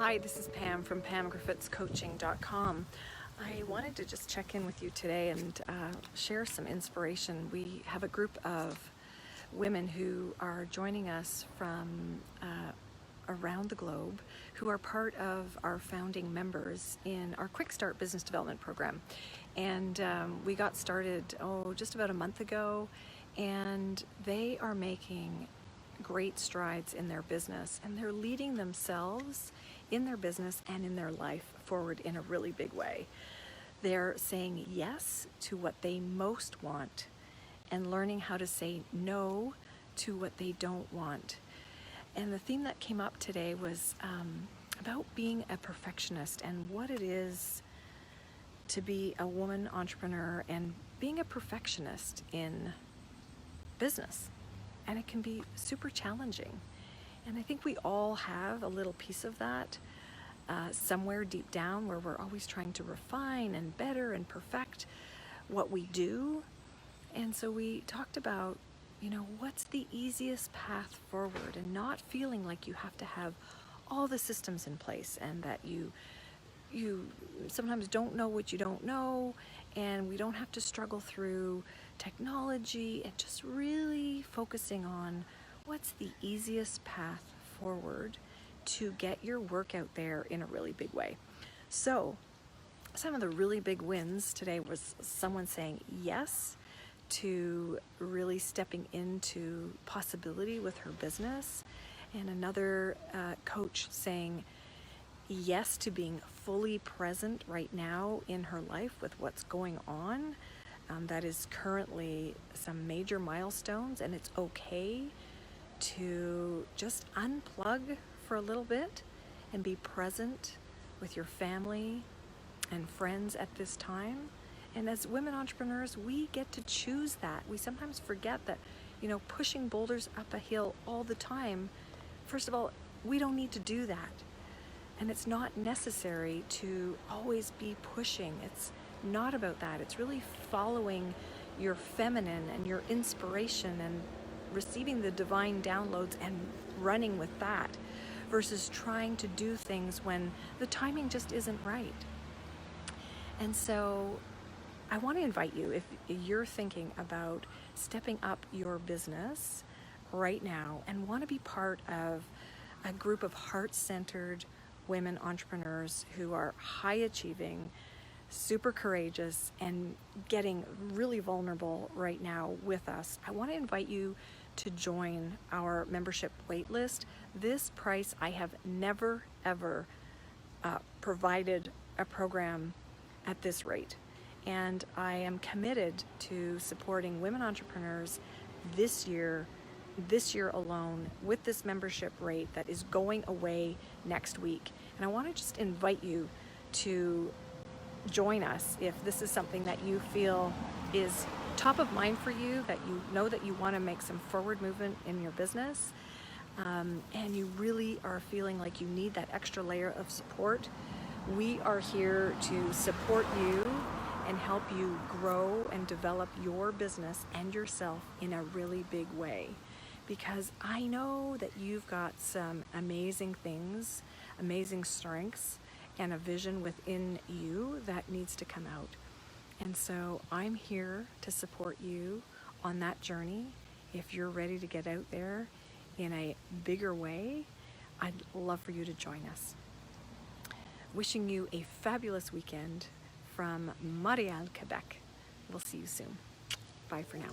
Hi, this is Pam from pamgriffithscoaching.com. I wanted to just check in with you today and share some inspiration. We have a group of women who are joining us from around the globe who are part of our founding members in our Quick Start Business Development Program. And we got started, just about a month ago, and they are making great strides in their business, and they're leading themselves in their business and in their life forward in a really big way. They're saying yes to what they most want and learning how to say no to what they don't want. And the theme that came up today was about being a perfectionist and what it is to be a woman entrepreneur and being a perfectionist in business. And it can be super challenging. And I think we all have a little piece of that somewhere deep down, where we're always trying to refine and better and perfect what we do. And so we talked about, what's the easiest path forward, and not feeling like you have to have all the systems in place, and that you sometimes don't know what you don't know, and we don't have to struggle through technology, and just really focusing on what's the easiest path forward to get your work out there in a really big way. So some of the really big wins today was someone saying yes to really stepping into possibility with her business, and another coach saying yes to being fully present right now in her life with what's going on. That is currently some major milestones, and it's okay to just unplug for a little bit and be present with your family and friends at this time. And as women entrepreneurs, we get to choose that. We sometimes forget that, pushing boulders up a hill all the time, first of all, we don't need to do that. And it's not necessary to always be pushing. It's not about that. It's really following your feminine and your inspiration and receiving the divine downloads and running with that, versus trying to do things when the timing just isn't right. And so I want to invite you, if you're thinking about stepping up your business right now and want to be part of a group of heart-centered women entrepreneurs who are high achieving, super courageous, and getting really vulnerable right now with us, I want to invite you to join our membership waitlist. This price, I have never ever provided a program at this rate, and I am committed to supporting women entrepreneurs this year alone, with this membership rate that is going away next week. And I want to just invite you to join us if this is something that you feel is top of mind for you, that you know that you want to make some forward movement in your business, and you really are feeling like you need that extra layer of support. We are here to support you and help you grow and develop your business and yourself in a really big way. Because I know that you've got some amazing things, amazing strengths, and a vision within you that needs to come out. And so I'm here to support you on that journey. If you're ready to get out there in a bigger way, I'd love for you to join us. Wishing you a fabulous weekend from Montreal, Quebec. We'll see you soon. Bye for now.